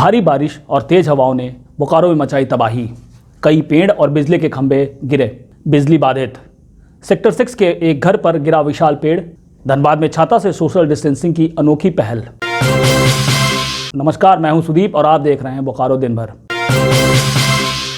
भारी बारिश और तेज हवाओं ने बोकारो में मचाई तबाही। कई पेड़ और बिजली के खंभे गिरे, बिजली बाधित। सेक्टर 6 के एक घर पर गिरा विशाल पेड़। धनबाद में छाता से सोशल डिस्टेंसिंग की अनोखी पहल। नमस्कार, मैं हूं सुदीप और आप देख रहे हैं बोकारो दिन भर।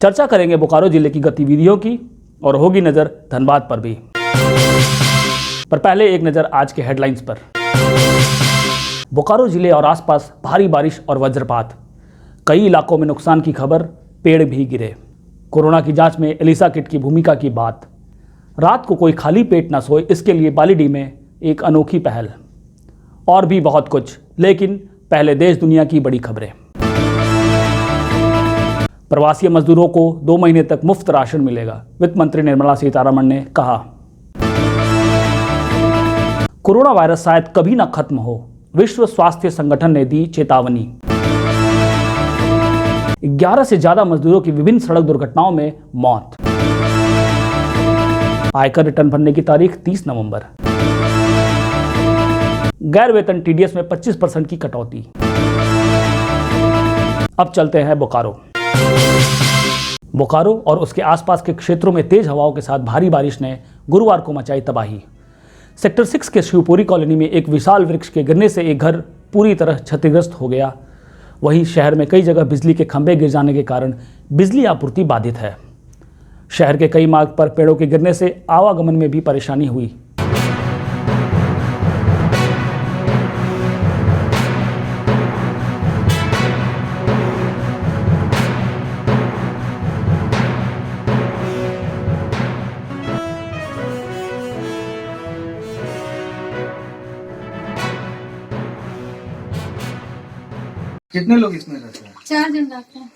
चर्चा करेंगे बोकारो जिले की गतिविधियों की और होगी नजर धनबाद पर भी। पर पहले एक नजर आज के हेडलाइंस पर। बोकारो जिले और आसपास भारी बारिश और वज्रपात। कई इलाकों में नुकसान की खबर, पेड़ भी गिरे। कोरोना की जांच में एलिसा किट की भूमिका की बात। रात को कोई खाली पेट न सोए, इसके लिए बालीडीह में एक अनोखी पहल। और भी बहुत कुछ, लेकिन पहले देश दुनिया की बड़ी खबरें। प्रवासी मजदूरों को 2 महीने तक मुफ्त राशन मिलेगा, वित्त मंत्री निर्मला सीतारमण ने कहा। कोरोना वायरस शायद कभी ना खत्म हो, विश्व स्वास्थ्य संगठन ने दी चेतावनी। 11 से ज्यादा मजदूरों की विभिन्न सड़क दुर्घटनाओं में मौत। आयकर रिटर्न भरने की तारीख 30 नवंबर। गैर वेतन टीडीएस में 25% की कटौती। अब चलते हैं बोकारो। बोकारो और उसके आसपास के क्षेत्रों में तेज हवाओं के साथ भारी बारिश ने गुरुवार को मचाई तबाही। सेक्टर 6 के शिवपुरी कॉलोनी में एक विशाल वृक्ष के गिरने से एक घर पूरी तरह क्षतिग्रस्त हो गया। वहीं शहर में कई जगह बिजली के खंभे गिर जाने के कारण बिजली आपूर्ति बाधित है। शहर के कई मार्ग पर पेड़ों के गिरने से आवागमन में भी परेशानी हुई। कितने लोग इसमें रहते हैं? 4 जन रहते हैं।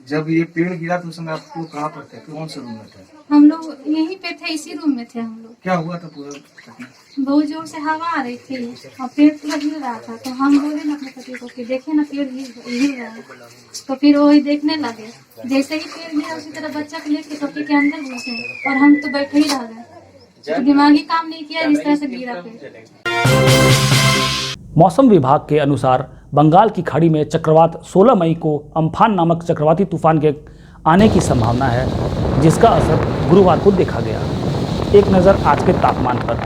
जब ये पेड़ गिरा तो उस समय आपको कहाँ पर थे? कौन से रूम में थे? हम लोग यहीं पे थे, इसी रूम में थे हम लोग। क्या हुआ था पूरा घटना? बहुत जोर से हवा आ रही थी और पेड़ पूरा हिल रहा था, तो हम बोले ना अपने पति को कि देखे ना पेड़ हिल रहा है। तो फिर वही देखने लगे। जैसे ही पेड़ गिरा उसी तरह बच्चा को लेके पति के अंदर घुसे और हम तो बैठे ही रह गए। तो दिमागी काम नहीं किया, इस तरह से गिरा पेड़। मौसम विभाग के अनुसार बंगाल की खाड़ी में चक्रवात 16 मई को अम्फान नामक चक्रवाती तूफान के आने की संभावना है, जिसका असर गुरुवार को देखा गया। एक नज़र आज के तापमान पर।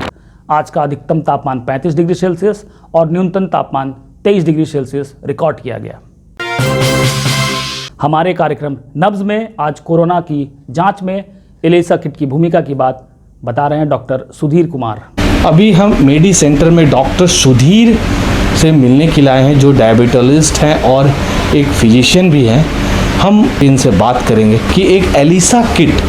आज का अधिकतम तापमान 35 डिग्री सेल्सियस और न्यूनतम तापमान 23 डिग्री सेल्सियस रिकॉर्ड किया गया। हमारे कार्यक्रम नब्ज में आज कोरोना की जांच में एलिसा किट की भूमिका की बात बता रहे हैं डॉक्टर सुधीर कुमार। अभी हम मेडी सेंटर में डॉक्टर सुधीर से मिलने के लिए आए हैं, जो डायबिटोलॉजिस्ट हैं और एक फिजिशियन भी हैं। हम इनसे बात करेंगे कि एक एलिसा किट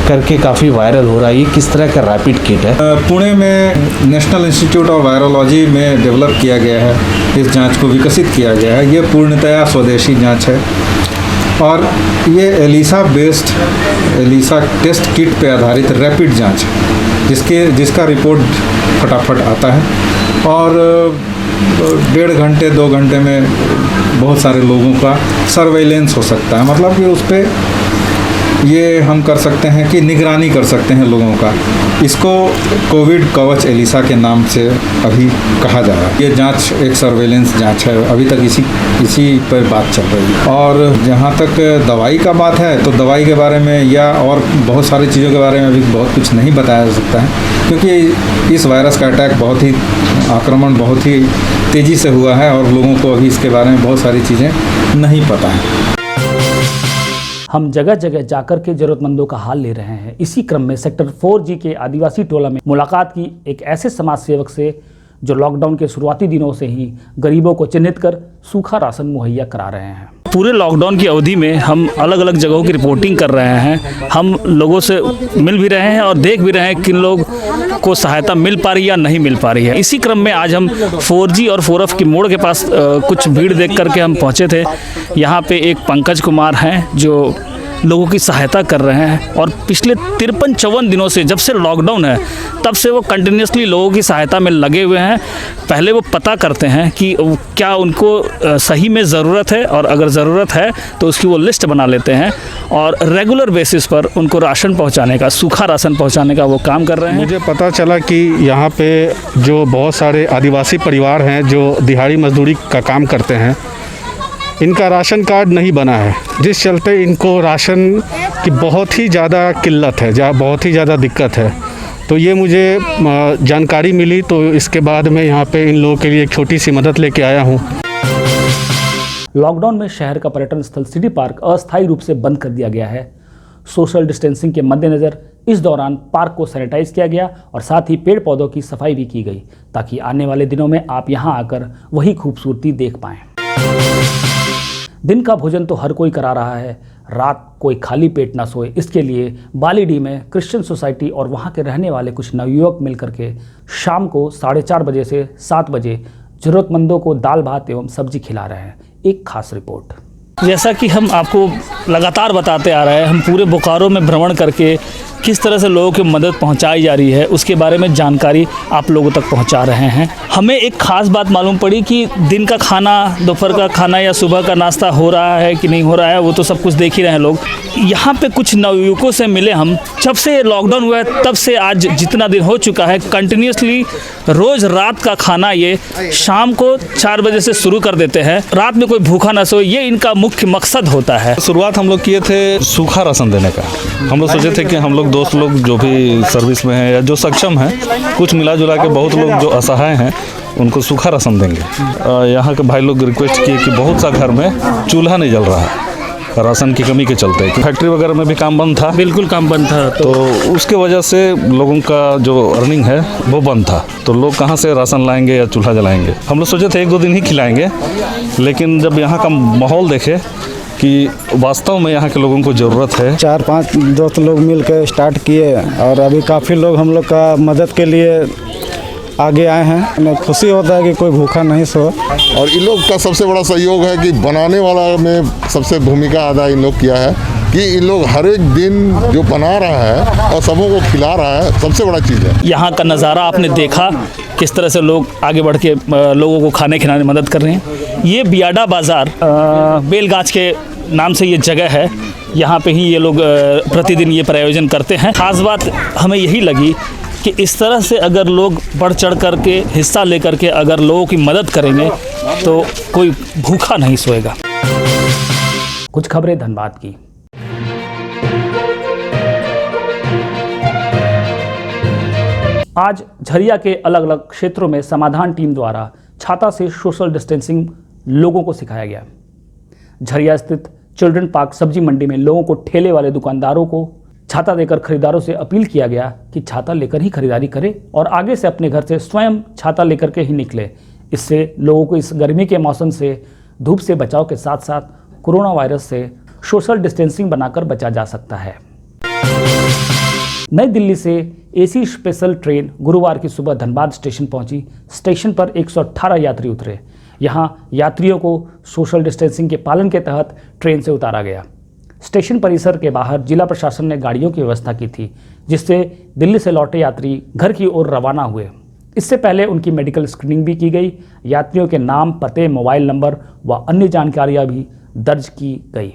करके काफ़ी वायरल हो रहा है, ये किस तरह का रैपिड किट है। पुणे में नेशनल इंस्टीट्यूट ऑफ वायरोलॉजी में डेवलप किया गया है, इस जांच को विकसित किया गया है। ये पूर्णतया स्वदेशी जांच है और ये एलिसा टेस्ट किट पे आधारित रैपिड जांच है, जिसका रिपोर्ट फटाफट आता है और 1.5 घंटे 2 घंटे में बहुत सारे लोगों का सर्वेलेंस हो सकता है। मतलब कि उस पर ये हम कर सकते हैं कि निगरानी कर सकते हैं लोगों का। इसको कोविड कवच एलिसा के नाम से अभी कहा जा रहा है। ये जांच एक सर्वेलेंस जांच है, अभी तक इसी पर बात चल रही है। और जहाँ तक दवाई का बात है तो दवाई के बारे में या और बहुत सारी चीज़ों के बारे में अभी बहुत कुछ नहीं बताया जा सकता है, क्योंकि इस वायरस का आक्रमण बहुत ही तेज़ी से हुआ है और लोगों को अभी इसके बारे में बहुत सारी चीज़ें नहीं पता है। हम जगह जगह जाकर के जरूरतमंदों का हाल ले रहे हैं। इसी क्रम में सेक्टर 4G के आदिवासी टोला में मुलाकात की एक ऐसे समाज सेवक से जो लॉकडाउन के शुरुआती दिनों से ही गरीबों को चिन्हित कर सूखा राशन मुहैया करा रहे हैं। पूरे लॉकडाउन की अवधि में हम अलग अलग जगहों की रिपोर्टिंग कर रहे हैं। हम लोगों से मिल भी रहे हैं और देख भी रहे हैं किन लोग को सहायता मिल पा रही है या नहीं मिल पा रही है। इसी क्रम में आज हम 4G और 4F की मोड़ के पास कुछ भीड़ देख करके हम पहुंचे थे। यहाँ पे एक पंकज कुमार हैं जो लोगों की सहायता कर रहे हैं और पिछले 53-54 दिनों से, जब से लॉकडाउन है तब से वो कंटिन्यूसली लोगों की सहायता में लगे हुए हैं। पहले वो पता करते हैं कि क्या उनको सही में ज़रूरत है और अगर ज़रूरत है तो उसकी वो लिस्ट बना लेते हैं और रेगुलर बेसिस पर उनको राशन पहुंचाने का, सूखा राशन पहुंचाने का वो काम कर रहे हैं। मुझे पता चला कि यहाँ पे जो बहुत सारे आदिवासी परिवार हैं जो दिहाड़ी मजदूरी का काम करते हैं, इनका राशन कार्ड नहीं बना है, जिस चलते इनको राशन की बहुत ही ज़्यादा किल्लत है, बहुत ही ज़्यादा दिक्कत है। तो ये मुझे जानकारी मिली, तो इसके बाद मैं यहाँ पे इन लोगों के लिए एक छोटी सी मदद लेके आया हूँ। लॉकडाउन में शहर का पर्यटन स्थल सिटी पार्क अस्थायी रूप से बंद कर दिया गया है। सोशल डिस्टेंसिंग के मद्देनज़र इस दौरान पार्क को सैनिटाइज किया गया और साथ ही पेड़ पौधों की सफाई भी की गई, ताकि आने वाले दिनों में आप यहां आकर वही खूबसूरती देख पाएं। दिन का भोजन तो हर कोई करा रहा है, रात कोई खाली पेट ना सोए, इसके लिए बालीडीह में क्रिश्चियन सोसाइटी और वहां के रहने वाले कुछ नवयुवक मिलकर के शाम को 4:30 बजे से 7 बजे जरूरतमंदों को दाल भात एवं सब्जी खिला रहे हैं। एक खास रिपोर्ट। जैसा कि हम आपको लगातार बताते आ रहे हैं, हम पूरे बोकारो में भ्रमण करके किस तरह से लोगों की मदद पहुंचाई जा रही है उसके बारे में जानकारी आप लोगों तक पहुंचा रहे हैं। हमें एक खास बात मालूम पड़ी कि दिन का खाना, दोपहर का खाना या सुबह का नाश्ता हो रहा है कि नहीं हो रहा है, वो तो सब कुछ देख ही रहे हैं लोग। यहाँ पे कुछ नवयुवकों से मिले हम। जब से लॉकडाउन हुआ है तब से आज जितना दिन हो चुका है, कंटिन्यूसली रोज़ रात का खाना ये शाम को 4 बजे से शुरू कर देते हैं। रात में कोई भूखा ना सोए, ये इनका मुख्य मकसद होता है। शुरुआत हम लोग किए थे सूखा राशन देने का। हम लोग सोचे थे कि हम लोग दोस्त लोग जो भी सर्विस में हैं या जो सक्षम हैं, कुछ मिला जुला के बहुत लोग जो असहाय हैं उनको सूखा राशन देंगे। यहाँ के भाई लोग रिक्वेस्ट किए कि बहुत सा घर में चूल्हा नहीं जल रहा है राशन की कमी के चलते। फैक्ट्री वगैरह में भी काम बंद था, बिल्कुल काम बंद था, तो उसके वजह से लोगों का जो अर्निंग है वो बंद था। तो लोग कहाँ से राशन लाएंगे या चूल्हा जलाएंगे। हम लोग सोचे थे 1-2 दिन ही खिलाएंगे, लेकिन जब यहाँ का माहौल देखे कि वास्तव में यहाँ के लोगों को ज़रूरत है। 4-5 दोस्त लोग मिल के स्टार्ट किए और अभी काफ़ी लोग हम लोग का मदद के लिए आगे आए हैं। हमें खुशी होता है कि कोई भूखा नहीं सो। और इन लोग का सबसे बड़ा सहयोग है कि बनाने वाला में सबसे भूमिका अदा इन लोग किया है कि इन लोग हर एक दिन जो बना रहा है और सबों को खिला रहा है, सबसे बड़ा चीज़ है। यहाँ का नज़ारा आपने देखा, किस तरह से लोग आगे बढ़ के लोगों को खाने खिलाने में मदद कर रहे हैं। ये बियाडा बाज़ार बेलगाछ के नाम से ये जगह है, यहाँ पे ही ये लोग प्रतिदिन ये प्रायोजन करते हैं। खास बात हमें यही लगी कि इस तरह से अगर लोग बढ़ चढ़ करके हिस्सा लेकर के अगर लोगों की मदद करेंगे तो कोई भूखा नहीं सोएगा। कुछ खबरें धनबाद की। आज झरिया के अलग अलग क्षेत्रों में समाधान टीम द्वारा छाता से सोशल डिस्टेंसिंग लोगों को सिखाया गया। झरिया स्थित चिल्ड्रन पार्क सब्जी मंडी में लोगों को ठेले वाले दुकानदारों को छाता देकर खरीदारों से अपील किया गया कि छाता लेकर ही खरीदारी करें और आगे से अपने घर से स्वयं छाता लेकर के ही निकले। इससे लोगों को इस गर्मी के मौसम से धूप से बचाव के साथ साथ कोरोना वायरस से सोशल डिस्टेंसिंग बनाकर बचा जा सकता है। नई दिल्ली से एसी स्पेशल ट्रेन गुरुवार की सुबह धनबाद स्टेशन पहुंची। स्टेशन पर 118 यात्री उतरे। यहां यात्रियों को सोशल डिस्टेंसिंग के पालन के तहत ट्रेन से उतारा गया। स्टेशन परिसर के बाहर जिला प्रशासन ने गाड़ियों की व्यवस्था की थी, जिससे दिल्ली से लौटे यात्री घर की ओर रवाना हुए। इससे पहले उनकी मेडिकल स्क्रीनिंग भी की गई। यात्रियों के नाम, पते, मोबाइल नंबर व अन्य जानकारियां भी दर्ज की गई।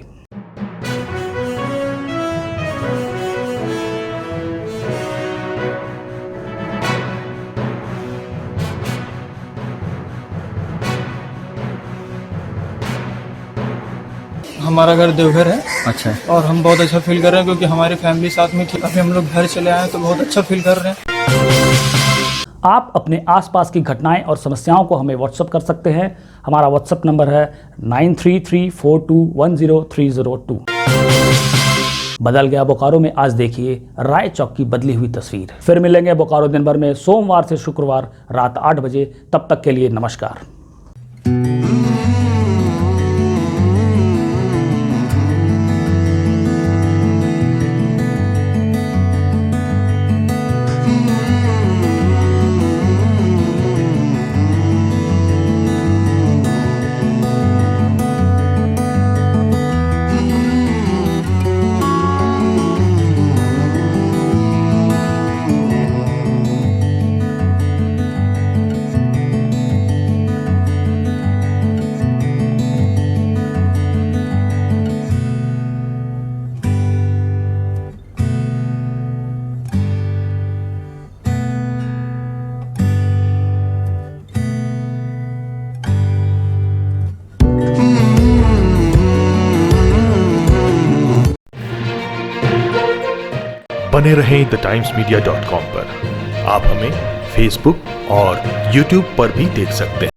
हमारा घर देवघर है। अच्छा। और हम बहुत अच्छा फील कर रहे हैं क्योंकि हमारी फैमिली साथ में थी। अभी हम लोग घर चले आए तो बहुत अच्छा फील कर रहे हैं। आप अपने आसपास की घटनाएं और समस्याओं को हमें व्हाट्सएप कर सकते हैं। हमारा व्हाट्सएप नंबर है 9334210302। बदल गया बोकारो में आज देखिए राय चौक की बदली हुई तस्वीर। फिर मिलेंगे बोकारो दिन भर में सोमवार से शुक्रवार रात 8 बजे। तब तक के लिए नमस्कार। बने रहें TheTimesMedia.com पर। आप हमें फेसबुक और यूट्यूब पर भी देख सकते हैं।